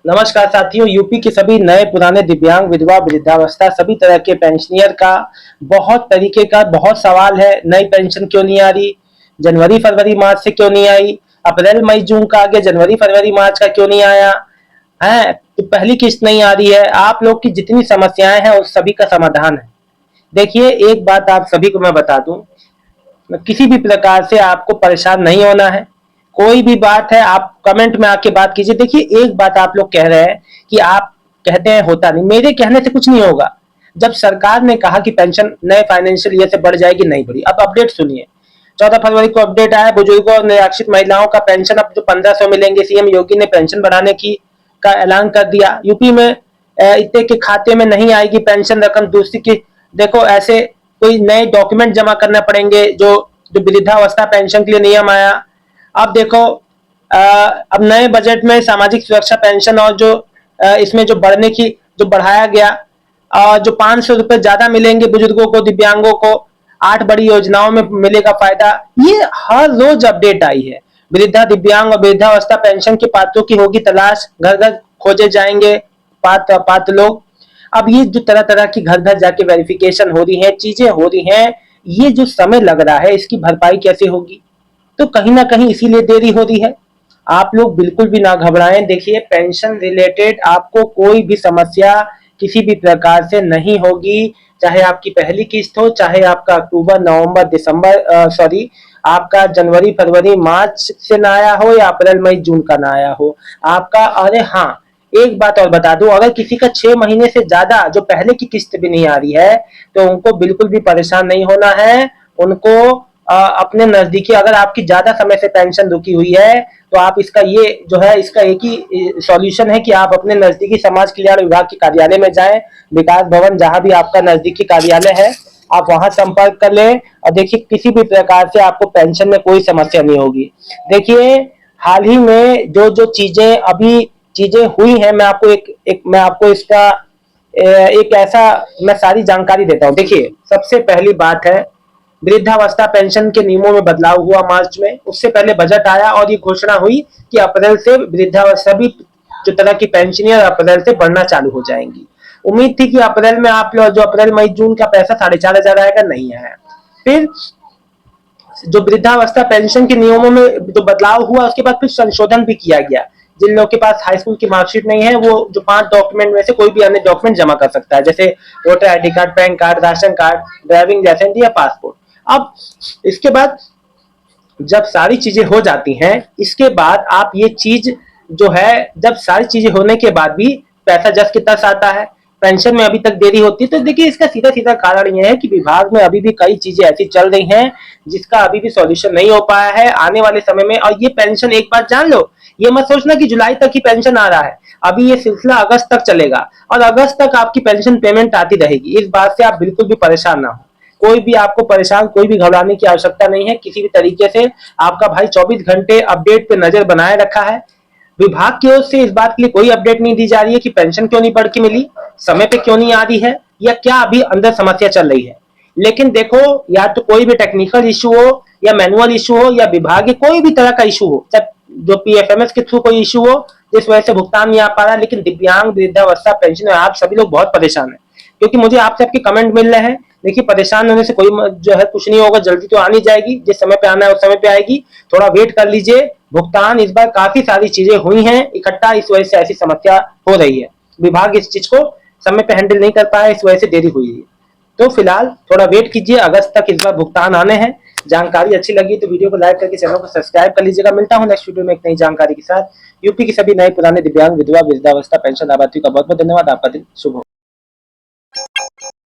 नमस्कार साथियों, यूपी के सभी नए पुराने दिव्यांग विधवा वृद्धावस्था सभी तरह के पेंशनियर का बहुत तरीके का बहुत सवाल है। नई पेंशन क्यों नहीं आ रही? जनवरी फरवरी मार्च से क्यों नहीं आई? अप्रैल मई जून का आगे जनवरी फरवरी मार्च का क्यों नहीं आया है? तो पहली किस्त नहीं आ रही है। आप लोग की जितनी समस्याएं हैं उस सभी का समाधान है। देखिए, एक बात आप सभी को मैं बता दूं, किसी भी प्रकार से आपको परेशान नहीं होना है। कोई भी बात है आप कमेंट में आके बात कीजिए। देखिए, एक बात आप लोग कह रहे हैं कि आप कहते हैं होता नहीं, मेरे कहने से कुछ नहीं होगा। जब सरकार ने कहा कि पेंशन नए फाइनेंशियल ईयर से बढ़ जाएगी, नहीं बढ़ी। अब अपडेट सुनिए। 14 फरवरी को अपडेट आया, बुजुर्गों और निराश्रित महिलाओं का पेंशन अब जो 1500 मिलेंगे। सीएम योगी ने पेंशन बढ़ाने की का ऐलान कर दिया। यूपी में इतने के खाते में नहीं आएगी पेंशन रकम दूसरी की। देखो, ऐसे कोई नए डॉक्यूमेंट जमा करना पड़ेंगे। जो जो वृद्धावस्था पेंशन के लिए नियम आया। अब देखो, अब नए बजट में सामाजिक सुरक्षा पेंशन और जो इसमें जो बढ़ने की जो बढ़ाया गया, जो 500 रुपए ज्यादा मिलेंगे बुजुर्गों को, दिव्यांगों को 8 बड़ी योजनाओं में मिलेगा फायदा। ये हर रोज अपडेट आई है। वृद्धा, दिव्यांग और वृद्धावस्था पेंशन के पात्रों की होगी तलाश, घर घर खोजे जाएंगे पात्र लोग। अब ये जो तरह तरह की घर घर जाके वेरिफिकेशन हो रही है, चीजें हो रही हैं, ये जो समय लग रहा है इसकी भरपाई कैसे होगी? तो कहीं ना कहीं इसीलिए देरी हो रही है। आप लोग बिल्कुल भी ना घबराएं। देखिए, पेंशन रिलेटेड आपको कोई भी समस्या किसी भी प्रकार से नहीं होगी। चाहे आपकी पहली किस्त हो, चाहे आपका अक्टूबर नवंबर दिसंबर सॉरी आपका जनवरी फरवरी मार्च से ना आया हो या अप्रैल मई जून का ना आया हो आपका। अरे हाँ, एक बात और बता दूं, अगर किसी का 6 महीने से ज्यादा जो पहले की किस्त भी नहीं आ रही है तो उनको बिल्कुल भी परेशान नहीं होना है। उनको अपने नजदीकी, अगर आपकी ज्यादा समय से पेंशन रुकी हुई है तो आप इसका ये जो है इसका एक ही सॉल्यूशन है कि आप अपने नजदीकी समाज कल्याण विभाग के कार्यालय में जाएं। विकास भवन, जहां भी आपका नजदीकी कार्यालय है, आप वहां संपर्क कर लें। और देखिए, किसी भी प्रकार से आपको पेंशन में कोई समस्या नहीं होगी। देखिए, हाल ही में जो जो चीजें हुई हैं, मैं आपको इसका एक ऐसा मैं सारी जानकारी देता हूँ। देखिए, सबसे पहली बात है, वृद्धावस्था पेंशन के नियमों में बदलाव हुआ मार्च में। उससे पहले बजट आया और ये घोषणा हुई कि अप्रैल से वृद्धावस्था भी जो तरह की पेंशन अप्रैल से बढ़ना चालू हो जाएंगी। उम्मीद थी कि अप्रैल में आप लोग जो अप्रैल मई जून का पैसा 4,500 आएगा, नहीं आया। फिर जो वृद्धावस्था पेंशन के नियमों में जो बदलाव हुआ, उसके बाद फिर संशोधन भी किया गया। जिन लोगों के पास हाई स्कूल की मार्कशीट नहीं है, वो जो 5 डॉक्यूमेंट में से कोई भी अन्य डॉक्यूमेंट जमा कर सकता है, जैसे voter ID card, PAN card, ration card, driving licence या पासपोर्ट। अब इसके बाद जब सारी चीजें हो जाती हैं, इसके बाद आप ये चीज जो है, जब सारी चीजें होने के बाद भी पैसा जस के तस आता है, पेंशन में अभी तक देरी होती है। तो देखिए, इसका सीधा सीधा कारण यह है कि विभाग में अभी भी कई चीजें ऐसी चल रही हैं जिसका अभी भी सॉल्यूशन नहीं हो पाया है। आने वाले समय में, और ये पेंशन एक बात जान लो, ये मत सोचना कि जुलाई तक ही पेंशन आ रहा है। अभी ये सिलसिला अगस्त तक चलेगा और अगस्त तक आपकी पेंशन पेमेंट आती रहेगी। इस बात से आप बिल्कुल भी परेशान ना हो। कोई भी आपको परेशान, कोई भी घबराने की आवश्यकता नहीं है किसी भी तरीके से। आपका भाई 24 घंटे अपडेट पे नजर बनाए रखा है। विभाग की ओर से इस बात के लिए कोई अपडेट नहीं दी जा रही है कि पेंशन क्यों नहीं बढ़ के मिली, समय पे क्यों नहीं आ रही है, या क्या अभी अंदर समस्या चल रही है। लेकिन देखो, या तो कोई भी टेक्निकल इशू हो या मैनुअल इशू हो या विभाग कोई भी तरह का इशू हो, चाहे जो पीएफएमएस के थ्रू कोई इशू हो जिस वजह से भुगतान नहीं आ पा रहा, लेकिन दिव्यांग वृद्धावस्था पेंशन आप सभी लोग बहुत परेशान है। क्योंकि मुझे आपसे आपके कमेंट मिल रहे हैं। देखिए, परेशान होने से कोई जो है कुछ नहीं होगा, जल्दी तो आनी जाएगी। जिस समय पे आना है उस समय पे आएगी, थोड़ा वेट कर लीजिए। भुगतान इस बार काफी सारी चीजें हुई हैं इकट्ठा, इस वजह से ऐसी समस्या हो रही है। विभाग इस चीज को समय पे हैंडल नहीं कर पाया, इस वजह से देरी हुई है। तो फिलहाल थोड़ा वेट कीजिए, अगस्त तक इस बार भुगतान आने हैं। जानकारी अच्छी लगी तो वीडियो को लाइक करके चैनल को सब्सक्राइब कर लीजिएगा। मिलता हूं नेक्स्ट वीडियो में एक नई जानकारी के साथ। यूपी की सभी नए पुराने दिव्यांग विधवा वृद्धावस्था पेंशन लाभार्थियों का बहुत बहुत धन्यवाद। आपका दिन शुभ हो।